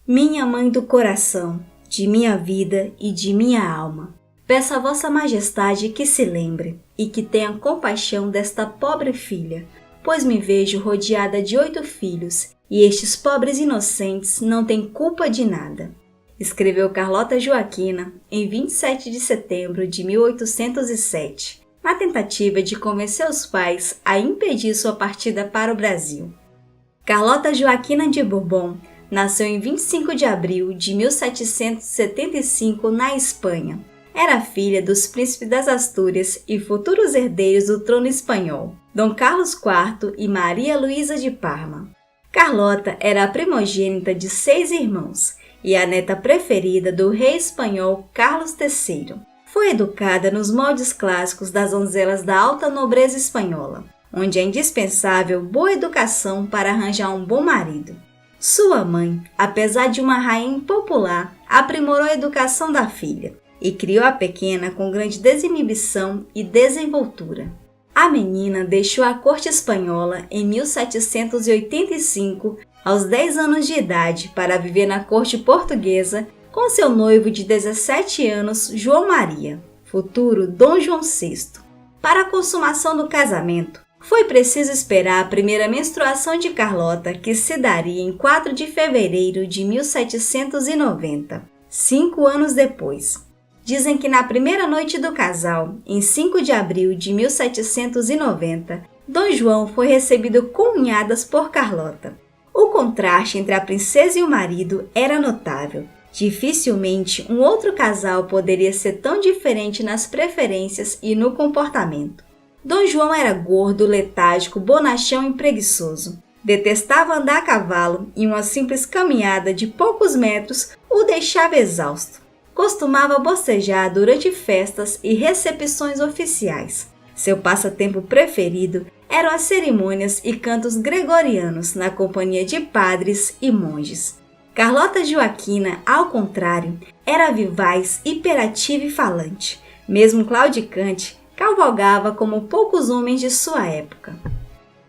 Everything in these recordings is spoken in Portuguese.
Minha mãe do coração, de minha vida e de minha alma, peço a vossa majestade que se lembre e que tenha compaixão desta pobre filha, pois me vejo rodeada de 8 filhos e estes pobres inocentes não têm culpa de nada. Escreveu Carlota Joaquina em 27 de setembro de 1807, na tentativa de convencer os pais a impedir sua partida para o Brasil. Carlota Joaquina de Bourbon nasceu em 25 de abril de 1775 na Espanha. Era filha dos príncipes das Astúrias e futuros herdeiros do trono espanhol, Dom Carlos IV e Maria Luísa de Parma. Carlota era a primogênita de 6 irmãos e a neta preferida do rei espanhol Carlos III. Foi educada nos moldes clássicos das donzelas da alta nobreza espanhola, onde é indispensável boa educação para arranjar um bom marido. Sua mãe, apesar de uma rainha impopular, aprimorou a educação da filha e criou a pequena com grande desinibição e desenvoltura. A menina deixou a corte espanhola em 1785, aos 10 anos de idade, para viver na corte portuguesa com seu noivo de 17 anos, João Maria, futuro Dom João VI. Para a consumação do casamento, foi preciso esperar a primeira menstruação de Carlota, que se daria em 4 de fevereiro de 1790, 5 anos depois. Dizem que na primeira noite do casal, em 5 de abril de 1790, Dom João foi recebido com unhadas por Carlota. O contraste entre a princesa e o marido era notável. Dificilmente um outro casal poderia ser tão diferente nas preferências e no comportamento. Dom João era gordo, letárgico, bonachão e preguiçoso. Detestava andar a cavalo e uma simples caminhada de poucos metros o deixava exausto. Costumava bocejar durante festas e recepções oficiais. Seu passatempo preferido eram as cerimônias e cantos gregorianos na companhia de padres e monges. Carlota Joaquina, ao contrário, era vivaz, hiperativa e falante. Mesmo claudicante, cavalgava como poucos homens de sua época.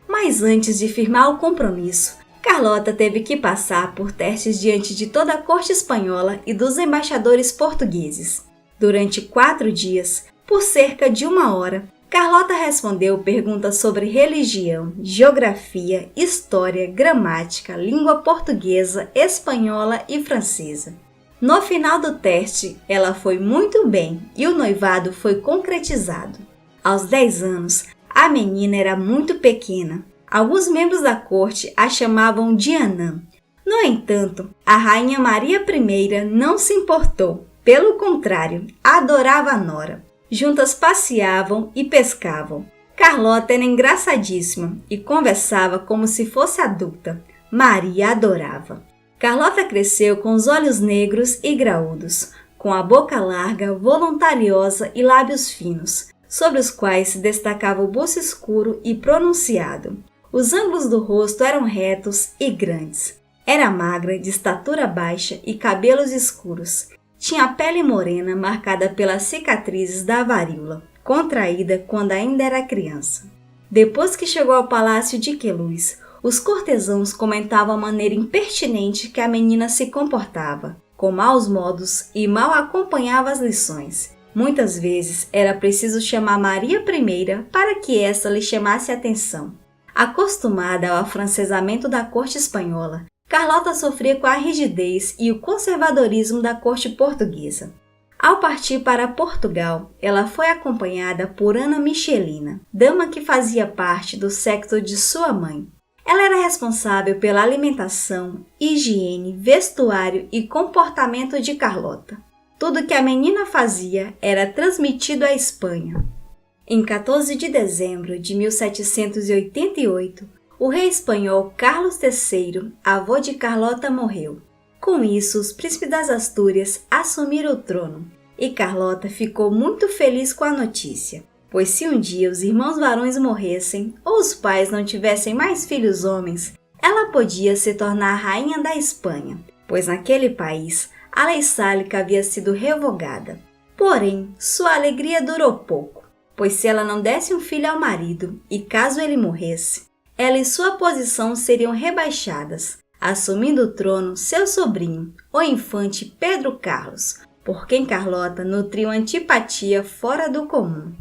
Mas antes de firmar o compromisso, Carlota teve que passar por testes diante de toda a corte espanhola e dos embaixadores portugueses. Durante 4 dias, por cerca de 1 hora, Carlota respondeu perguntas sobre religião, geografia, história, gramática, língua portuguesa, espanhola e francesa. No final do teste, ela foi muito bem e o noivado foi concretizado. Aos 10 anos, a menina era muito pequena. Alguns membros da corte a chamavam de Anã. No entanto, a rainha Maria I não se importou. Pelo contrário, adorava a nora. Juntas passeavam e pescavam. Carlota era engraçadíssima e conversava como se fosse adulta. Maria adorava. Carlota cresceu com os olhos negros e graúdos, com a boca larga, voluntariosa e lábios finos, sobre os quais se destacava o buço escuro e pronunciado. Os ângulos do rosto eram retos e grandes. Era magra, de estatura baixa e cabelos escuros. Tinha a pele morena marcada pelas cicatrizes da varíola, contraída quando ainda era criança. Depois que chegou ao palácio de Queluz, os cortesãos comentavam a maneira impertinente que a menina se comportava, com maus modos e mal acompanhava as lições. Muitas vezes era preciso chamar Maria I para que essa lhe chamasse a atenção. Acostumada ao afrancesamento da corte espanhola, Carlota sofria com a rigidez e o conservadorismo da corte portuguesa. Ao partir para Portugal, ela foi acompanhada por Ana Michelina, dama que fazia parte do séquito de sua mãe. Ela era responsável pela alimentação, higiene, vestuário e comportamento de Carlota. Tudo que a menina fazia era transmitido à Espanha. Em 14 de dezembro de 1788, o rei espanhol Carlos III, avô de Carlota, morreu. Com isso, os príncipes das Astúrias assumiram o trono, e Carlota ficou muito feliz com a notícia, pois se um dia os irmãos varões morressem ou os pais não tivessem mais filhos homens, ela podia se tornar rainha da Espanha, pois naquele país a lei sálica havia sido revogada. Porém, sua alegria durou pouco, pois se ela não desse um filho ao marido e caso ele morresse, ela e sua posição seriam rebaixadas, assumindo o trono seu sobrinho, o infante Pedro Carlos, por quem Carlota nutria uma antipatia fora do comum.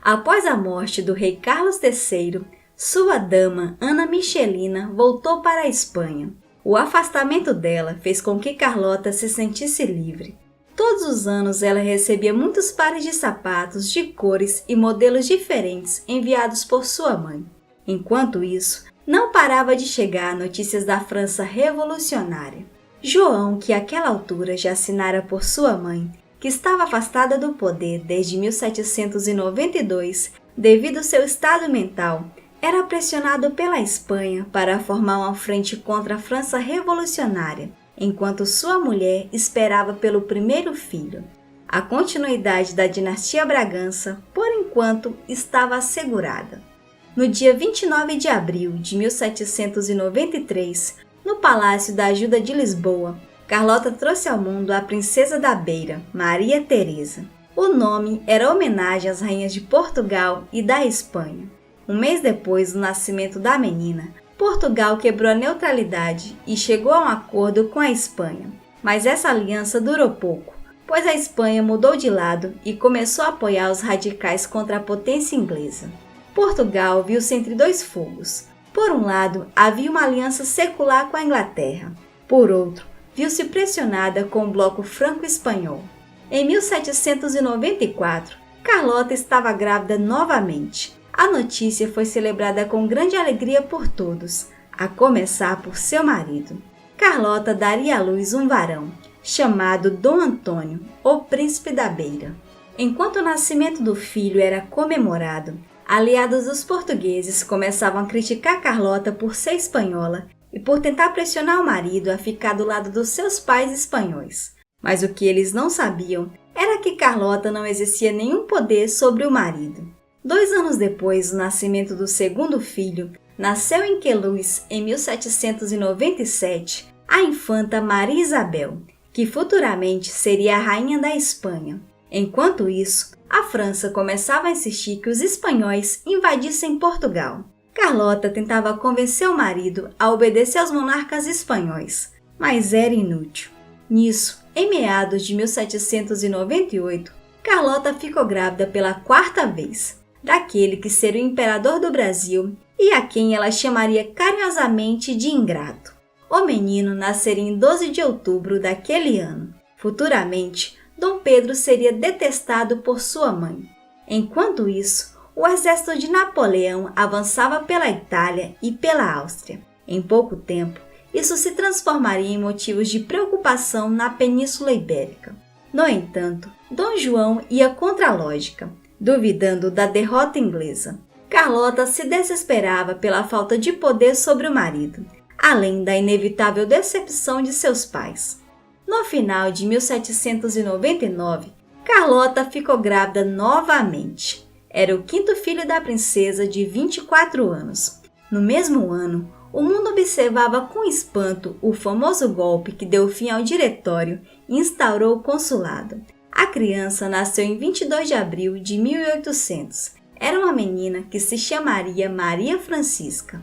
Após a morte do rei Carlos III, sua dama Ana Michelina voltou para a Espanha. O afastamento dela fez com que Carlota se sentisse livre. Todos os anos ela recebia muitos pares de sapatos de cores e modelos diferentes enviados por sua mãe. Enquanto isso, não parava de chegar notícias da França revolucionária. João, que àquela altura já assinara por sua mãe, que estava afastada do poder desde 1792 devido ao seu estado mental, era pressionado pela Espanha para formar uma frente contra a França revolucionária, enquanto sua mulher esperava pelo primeiro filho. A continuidade da dinastia Bragança, por enquanto, estava assegurada. No dia 29 de abril de 1793, no Palácio da Ajuda de Lisboa, Carlota trouxe ao mundo a princesa da Beira, Maria Teresa. O nome era homenagem às rainhas de Portugal e da Espanha. Um mês depois do nascimento da menina, Portugal quebrou a neutralidade e chegou a um acordo com a Espanha. Mas essa aliança durou pouco, pois a Espanha mudou de lado e começou a apoiar os radicais contra a potência inglesa. Portugal viu-se entre dois fogos. Por um lado, havia uma aliança secular com a Inglaterra. Por outro, viu-se pressionada com o bloco franco-espanhol. Em 1794, Carlota estava grávida novamente. A notícia foi celebrada com grande alegria por todos, a começar por seu marido. Carlota daria à luz um varão, chamado Dom Antônio, o Príncipe da Beira. Enquanto o nascimento do filho era comemorado, aliados dos portugueses começavam a criticar Carlota por ser espanhola e por tentar pressionar o marido a ficar do lado dos seus pais espanhóis. Mas o que eles não sabiam era que Carlota não exercia nenhum poder sobre o marido. 2 anos depois do nascimento do segundo filho, nasceu em Queluz, em 1797, a infanta Maria Isabel, que futuramente seria a rainha da Espanha. Enquanto isso, a França começava a insistir que os espanhóis invadissem Portugal. Carlota tentava convencer o marido a obedecer aos monarcas espanhóis, mas era inútil. Nisso, em meados de 1798, Carlota ficou grávida pela 4ª vez, daquele que seria o imperador do Brasil e a quem ela chamaria carinhosamente de ingrato. O menino nasceria em 12 de outubro daquele ano. Futuramente, Dom Pedro seria detestado por sua mãe. Enquanto isso, o exército de Napoleão avançava pela Itália e pela Áustria. Em pouco tempo, isso se transformaria em motivos de preocupação na Península Ibérica. No entanto, Dom João ia contra a lógica, duvidando da derrota inglesa. Carlota se desesperava pela falta de poder sobre o marido, além da inevitável decepção de seus pais. No final de 1799, Carlota ficou grávida novamente. Era o 5º filho da princesa de 24 anos. No mesmo ano, o mundo observava com espanto o famoso golpe que deu fim ao diretório e instaurou o consulado. A criança nasceu em 22 de abril de 1800. Era uma menina que se chamaria Maria Francisca.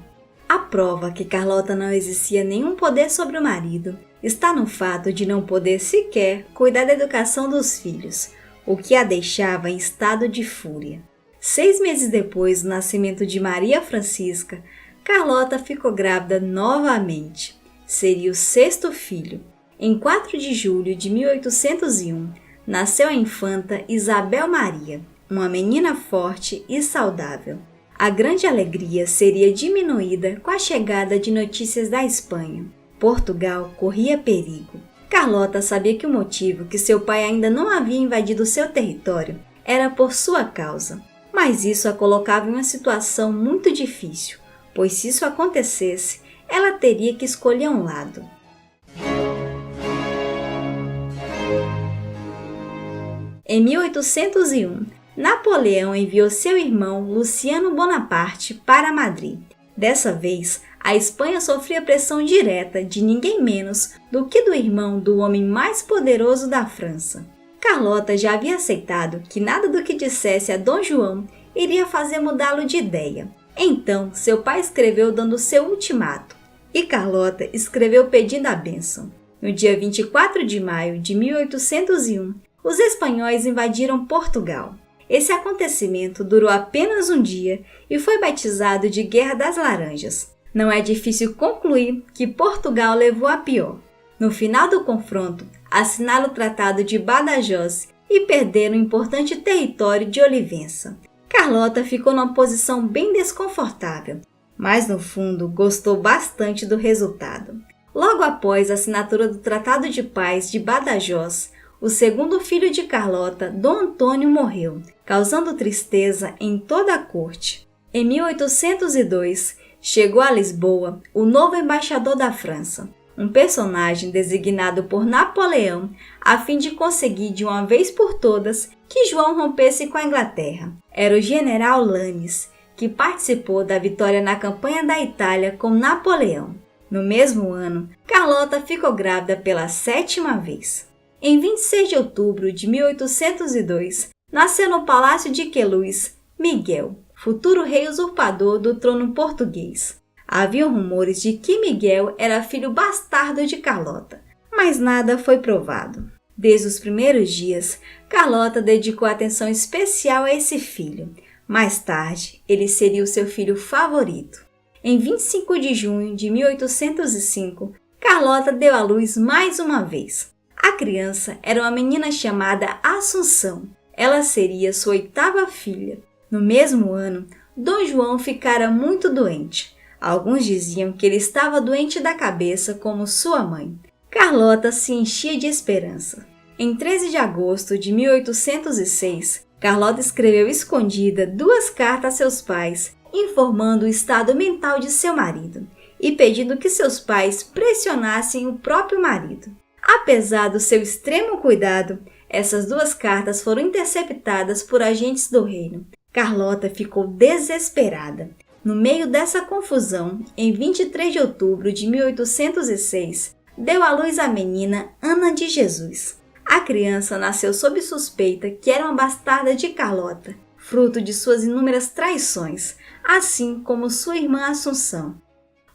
A prova que Carlota não exercia nenhum poder sobre o marido está no fato de não poder sequer cuidar da educação dos filhos, o que a deixava em estado de fúria. 6 meses depois do nascimento de Maria Francisca, Carlota ficou grávida novamente. Seria o 6º filho. Em 4 de julho de 1801, nasceu a infanta Isabel Maria, uma menina forte e saudável. A grande alegria seria diminuída com a chegada de notícias da Espanha. Portugal corria perigo. Carlota sabia que o motivo que seu pai ainda não havia invadido seu território era por sua causa, mas isso a colocava em uma situação muito difícil, pois se isso acontecesse, ela teria que escolher um lado. Em 1801, Napoleão enviou seu irmão Luciano Bonaparte para Madrid. Dessa vez, a Espanha sofria pressão direta de ninguém menos do que do irmão do homem mais poderoso da França. Carlota já havia aceitado que nada do que dissesse a Dom João iria fazer mudá-lo de ideia. Então, seu pai escreveu dando seu ultimato. e Carlota escreveu pedindo a bênção. No dia 24 de maio de 1801, os espanhóis invadiram Portugal. Esse acontecimento durou apenas um dia e foi batizado de Guerra das Laranjas. Não é difícil concluir que Portugal levou a pior. No final do confronto, assinaram o Tratado de Badajoz e perderam o importante território de Olivença. Carlota ficou numa posição bem desconfortável, mas no fundo gostou bastante do resultado. Logo após a assinatura do Tratado de Paz de Badajoz, o segundo filho de Carlota, Dom Antônio, morreu, causando tristeza em toda a corte. Em 1802, chegou a Lisboa o novo embaixador da França, um personagem designado por Napoleão a fim de conseguir de uma vez por todas que João rompesse com a Inglaterra. Era o general Lannes, que participou da vitória na campanha da Itália com Napoleão. No mesmo ano, Carlota ficou grávida pela 7ª vez. Em 26 de outubro de 1802, nasceu no Palácio de Queluz Miguel, futuro rei usurpador do trono português. Havia rumores de que Miguel era filho bastardo de Carlota, mas nada foi provado. Desde os primeiros dias, Carlota dedicou atenção especial a esse filho. Mais tarde, ele seria o seu filho favorito. Em 25 de junho de 1805, Carlota deu à luz mais uma vez. A criança era uma menina chamada Assunção. Ela seria sua 8ª filha. No mesmo ano, Dom João ficara muito doente. Alguns diziam que ele estava doente da cabeça como sua mãe. Carlota se enchia de esperança. Em 13 de agosto de 1806, Carlota escreveu escondida 2 cartas a seus pais, informando o estado mental de seu marido e pedindo que seus pais pressionassem o próprio marido. Apesar do seu extremo cuidado, essas 2 cartas foram interceptadas por agentes do reino. Carlota ficou desesperada. No meio dessa confusão, em 23 de outubro de 1806, deu à luz a menina Ana de Jesus. A criança nasceu sob suspeita que era uma bastarda de Carlota, fruto de suas inúmeras traições, assim como sua irmã Assunção.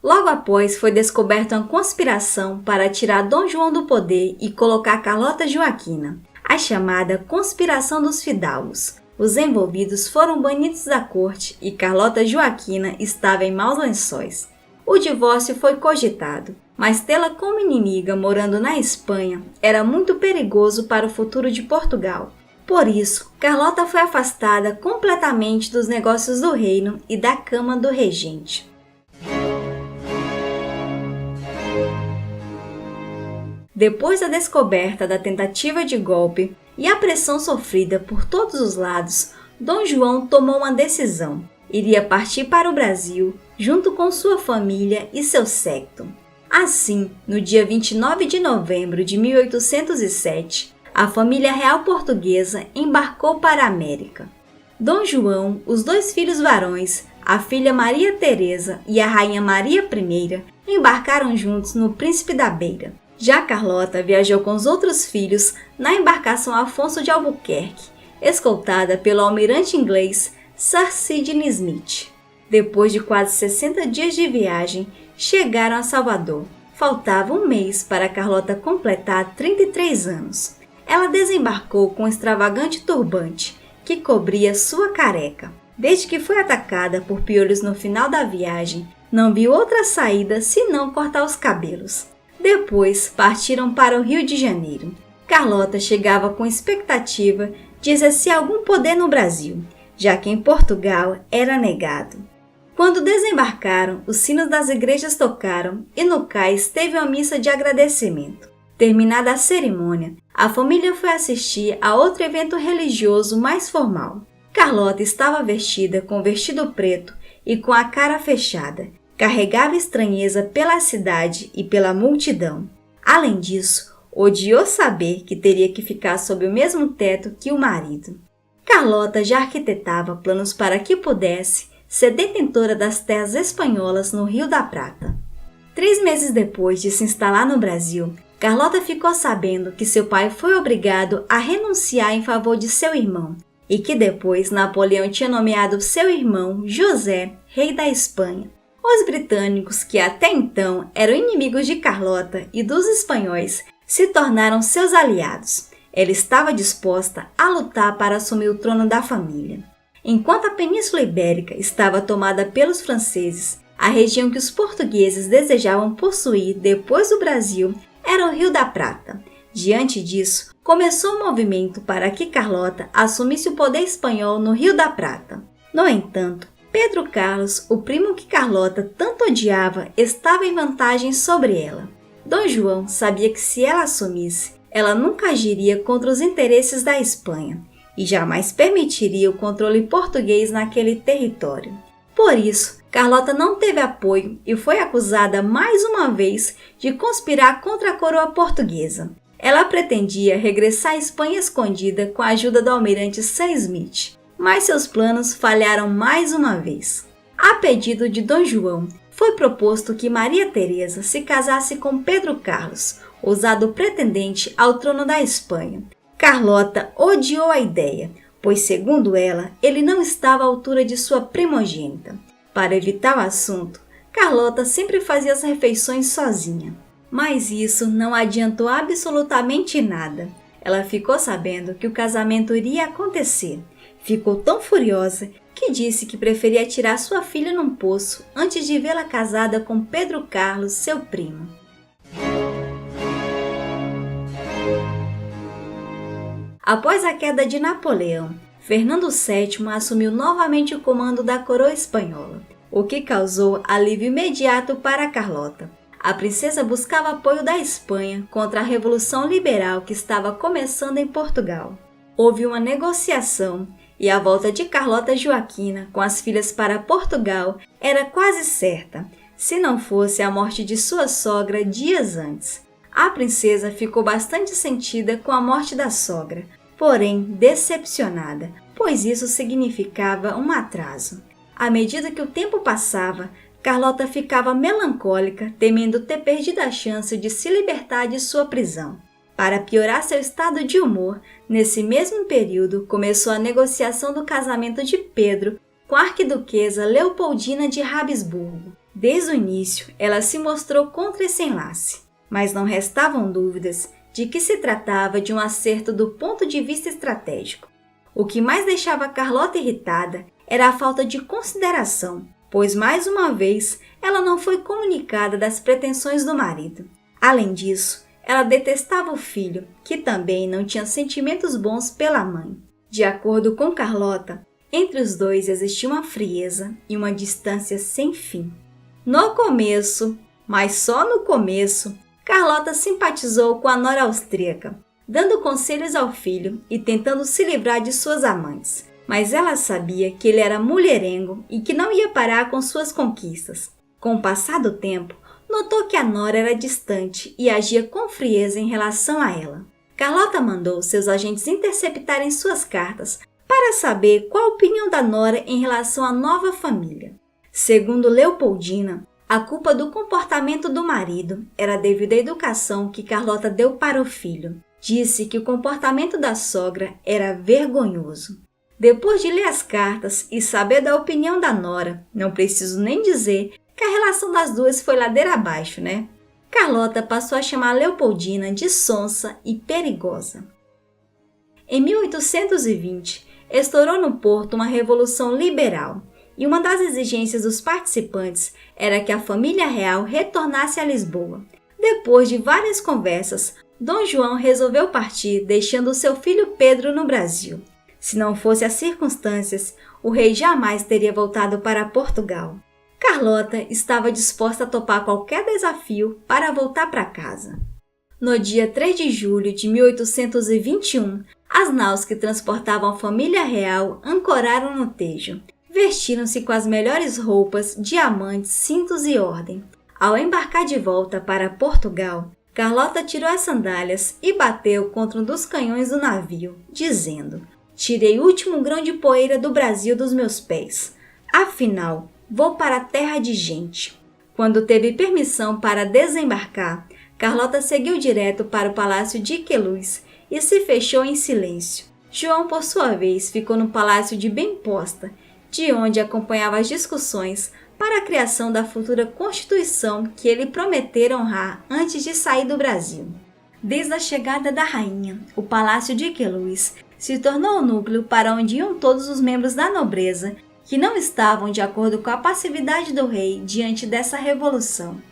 Logo após, foi descoberta uma conspiração para tirar Dom João do poder e colocar Carlota Joaquina, a chamada Conspiração dos Fidalgos. Os envolvidos foram banidos da corte e Carlota Joaquina estava em maus lençóis. O divórcio foi cogitado, mas tê-la como inimiga morando na Espanha era muito perigoso para o futuro de Portugal. Por isso, Carlota foi afastada completamente dos negócios do reino e da cama do regente. Depois da descoberta da tentativa de golpe e a pressão sofrida por todos os lados, Dom João tomou uma decisão. Iria partir para o Brasil, junto com sua família e seu séquito. Assim, no dia 29 de novembro de 1807, a família real portuguesa embarcou para a América. Dom João, os 2 filhos varões, a filha Maria Teresa e a rainha Maria I, embarcaram juntos no Príncipe da Beira. Já Carlota viajou com os outros filhos na embarcação Afonso de Albuquerque, escoltada pelo almirante inglês Sir Sidney Smith. Depois de quase 60 dias de viagem, chegaram a Salvador. Faltava um mês para Carlota completar 33 anos. Ela desembarcou com um extravagante turbante que cobria sua careca. Desde que foi atacada por piolhos no final da viagem, não viu outra saída senão cortar os cabelos. Depois partiram para o Rio de Janeiro. Carlota chegava com expectativa de exercer algum poder no Brasil, já que em Portugal era negado. Quando desembarcaram, os sinos das igrejas tocaram e no cais teve uma missa de agradecimento. Terminada a cerimônia, a família foi assistir a outro evento religioso mais formal. Carlota estava vestida com vestido preto e com a cara fechada. Carregava estranheza pela cidade e pela multidão. Além disso, odiou saber que teria que ficar sob o mesmo teto que o marido. Carlota já arquitetava planos para que pudesse ser detentora das terras espanholas no Rio da Prata. 3 meses depois de se instalar no Brasil, Carlota ficou sabendo que seu pai foi obrigado a renunciar em favor de seu irmão e que depois Napoleão tinha nomeado seu irmão José, rei da Espanha. Os britânicos, que até então eram inimigos de Carlota e dos espanhóis, se tornaram seus aliados. Ela estava disposta a lutar para assumir o trono da família. Enquanto a Península Ibérica estava tomada pelos franceses, a região que os portugueses desejavam possuir depois do Brasil era o Rio da Prata. Diante disso, começou um movimento para que Carlota assumisse o poder espanhol no Rio da Prata. No entanto, Pedro Carlos, o primo que Carlota tanto odiava, estava em vantagem sobre ela. Dom João sabia que se ela assumisse, ela nunca agiria contra os interesses da Espanha e jamais permitiria o controle português naquele território. Por isso, Carlota não teve apoio e foi acusada mais uma vez de conspirar contra a coroa portuguesa. Ela pretendia regressar à Espanha escondida com a ajuda do almirante Sam Smith, mas seus planos falharam mais uma vez. A pedido de Dom João, foi proposto que Maria Teresa se casasse com Pedro Carlos, ousado pretendente ao trono da Espanha. Carlota odiou a ideia, pois, segundo ela, ele não estava à altura de sua primogênita. Para evitar o assunto, Carlota sempre fazia as refeições sozinha. Mas isso não adiantou absolutamente nada. Ela ficou sabendo que o casamento iria acontecer. Ficou tão furiosa que disse que preferia tirar sua filha num poço antes de vê-la casada com Pedro Carlos, seu primo. Após a queda de Napoleão, Fernando VII assumiu novamente o comando da coroa espanhola, o que causou alívio imediato para Carlota. A princesa buscava apoio da Espanha contra a Revolução Liberal que estava começando em Portugal. Houve uma negociação e a volta de Carlota Joaquina com as filhas para Portugal era quase certa, se não fosse a morte de sua sogra dias antes. A princesa ficou bastante sentida com a morte da sogra, porém decepcionada, pois isso significava um atraso. À medida que o tempo passava, Carlota ficava melancólica, temendo ter perdido a chance de se libertar de sua prisão. Para piorar seu estado de humor, nesse mesmo período começou a negociação do casamento de Pedro com a arquiduquesa Leopoldina de Habsburgo. Desde o início, ela se mostrou contra esse enlace, mas não restavam dúvidas de que se tratava de um acerto do ponto de vista estratégico. O que mais deixava Carlota irritada era a falta de consideração, pois mais uma vez ela não foi comunicada das pretensões do marido. Além disso, ela detestava o filho, que também não tinha sentimentos bons pela mãe. De acordo com Carlota, entre os dois existia uma frieza e uma distância sem fim. No começo, mas só no começo, Carlota simpatizou com a nora austríaca, dando conselhos ao filho e tentando se livrar de suas amantes. Mas ela sabia que ele era mulherengo e que não ia parar com suas conquistas. Com o passar do tempo, notou que a nora era distante e agia com frieza em relação a ela. Carlota mandou seus agentes interceptarem suas cartas para saber qual a opinião da nora em relação à nova família. Segundo Leopoldina, a culpa do comportamento do marido era devido à educação que Carlota deu para o filho. Disse que o comportamento da sogra era vergonhoso. Depois de ler as cartas e saber da opinião da nora, não preciso nem dizer que a relação das duas foi ladeira abaixo, né? Carlota passou a chamar Leopoldina de sonsa e perigosa. Em 1820, estourou no Porto uma revolução liberal, e uma das exigências dos participantes era que a família real retornasse a Lisboa. Depois de várias conversas, Dom João resolveu partir, deixando seu filho Pedro no Brasil. Se não fossem as circunstâncias, o rei jamais teria voltado para Portugal. Carlota estava disposta a topar qualquer desafio para voltar para casa. No dia 3 de julho de 1821, as naus que transportavam a família real ancoraram no Tejo. Vestiram-se com as melhores roupas, diamantes, cintos e ordem. Ao embarcar de volta para Portugal, Carlota tirou as sandálias e bateu contra um dos canhões do navio, dizendo: "Tirei o último grão de poeira do Brasil dos meus pés. Afinal, vou para a terra de gente." Quando teve permissão para desembarcar, Carlota seguiu direto para o palácio de Queluz e se fechou em silêncio. João, por sua vez, ficou no palácio de Bemposta, de onde acompanhava as discussões para a criação da futura Constituição que ele prometera honrar antes de sair do Brasil. Desde a chegada da rainha, o Palácio de Queluz se tornou o núcleo para onde iam todos os membros da nobreza que não estavam de acordo com a passividade do rei diante dessa revolução.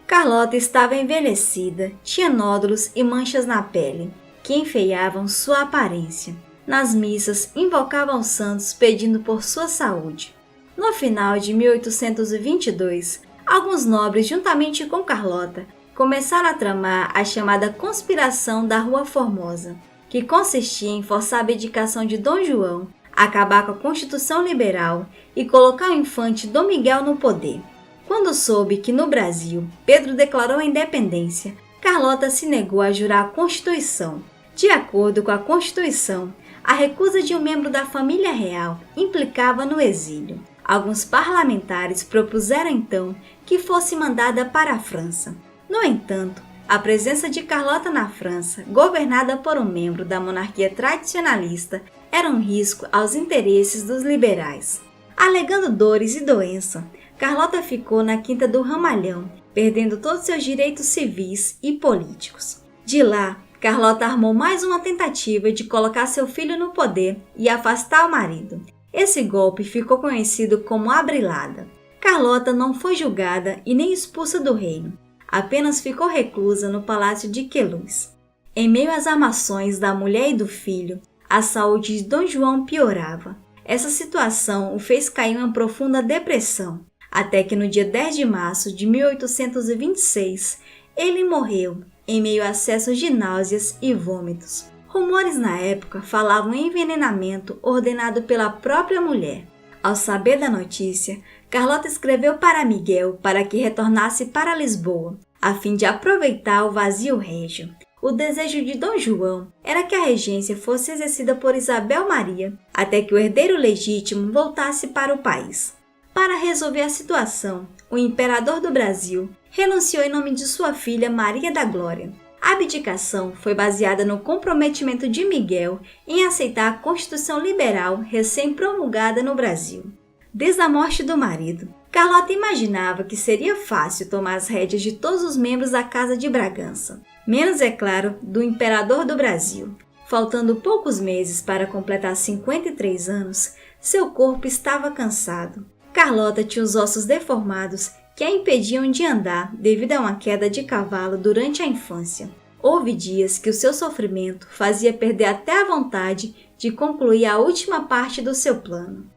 Carlota estava envelhecida, tinha nódulos e manchas na pele, que enfeiavam sua aparência. Nas missas, invocava os santos pedindo por sua saúde. No final de 1822, alguns nobres, juntamente com Carlota, começaram a tramar a chamada Conspiração da Rua Formosa, que consistia em forçar a abdicação de Dom João, acabar com a Constituição Liberal e colocar o infante Dom Miguel no poder. Quando soube que no Brasil Pedro declarou a independência, Carlota se negou a jurar a Constituição. De acordo com a Constituição, a recusa de um membro da família real implicava no exílio. Alguns parlamentares propuseram então que fosse mandada para a França. No entanto, a presença de Carlota na França, governada por um membro da monarquia tradicionalista, era um risco aos interesses dos liberais. Alegando dores e doença, Carlota ficou na Quinta do Ramalhão, perdendo todos seus direitos civis e políticos. De lá, Carlota armou mais uma tentativa de colocar seu filho no poder e afastar o marido. Esse golpe ficou conhecido como Abrilhada. Carlota não foi julgada e nem expulsa do reino, apenas ficou reclusa no Palácio de Queluz. Em meio às armações da mulher e do filho, a saúde de Dom João piorava. Essa situação o fez cair em uma profunda depressão, até que no dia 10 de março de 1826, ele morreu em meio a acessos de náuseas e vômitos. Rumores na época falavam em envenenamento ordenado pela própria mulher. Ao saber da notícia, Carlota escreveu para Miguel para que retornasse para Lisboa, a fim de aproveitar o vazio régio. O desejo de Dom João era que a regência fosse exercida por Isabel Maria, até que o herdeiro legítimo voltasse para o país. Para resolver a situação, o imperador do Brasil renunciou em nome de sua filha Maria da Glória. A abdicação foi baseada no comprometimento de Miguel em aceitar a Constituição Liberal recém-promulgada no Brasil. Desde a morte do marido, Carlota imaginava que seria fácil tomar as rédeas de todos os membros da Casa de Bragança, menos, é claro, do imperador do Brasil. Faltando poucos meses para completar 53 anos, seu corpo estava cansado. Carlota tinha os ossos deformados que a impediam de andar devido a uma queda de cavalo durante a infância. Houve dias que o seu sofrimento fazia perder até a vontade de concluir a última parte do seu plano.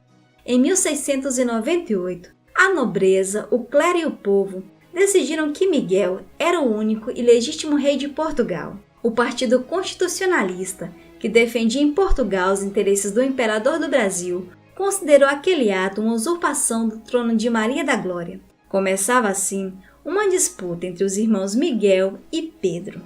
Em 1698, a nobreza, o clero e o povo decidiram que Miguel era o único e legítimo rei de Portugal. O Partido Constitucionalista, que defendia em Portugal os interesses do imperador do Brasil, considerou aquele ato uma usurpação do trono de Maria da Glória. Começava assim uma disputa entre os irmãos Miguel e Pedro.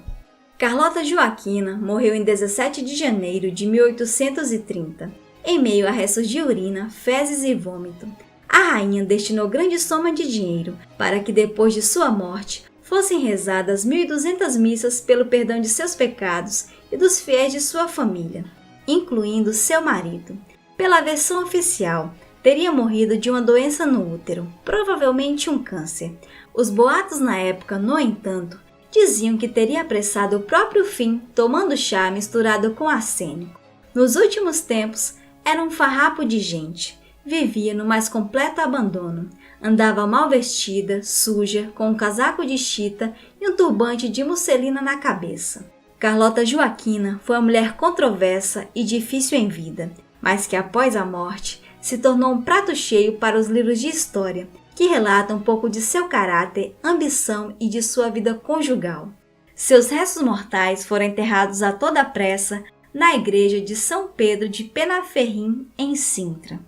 Carlota Joaquina morreu em 17 de janeiro de 1830, em meio a restos de urina, fezes e vômito. A rainha destinou grande soma de dinheiro para que depois de sua morte fossem rezadas 1.200 missas pelo perdão de seus pecados e dos fiéis de sua família, incluindo seu marido. Pela versão oficial, teria morrido de uma doença no útero, provavelmente um câncer. Os boatos na época, no entanto, diziam que teria apressado o próprio fim tomando chá misturado com arsênico. Nos últimos tempos, era um farrapo de gente. Vivia no mais completo abandono. Andava mal vestida, suja, com um casaco de chita e um turbante de musselina na cabeça. Carlota Joaquina foi uma mulher controversa e difícil em vida, mas que após a morte se tornou um prato cheio para os livros de história, que relatam um pouco de seu caráter, ambição e de sua vida conjugal. Seus restos mortais foram enterrados a toda pressa na igreja de São Pedro de Penaferrim, em Sintra.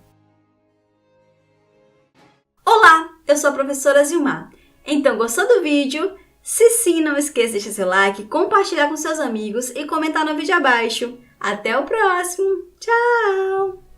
Olá, eu sou a professora Zilmar. Então, gostou do vídeo? Se sim, não esqueça de deixar seu like, compartilhar com seus amigos e comentar no vídeo abaixo. Até o próximo! Tchau!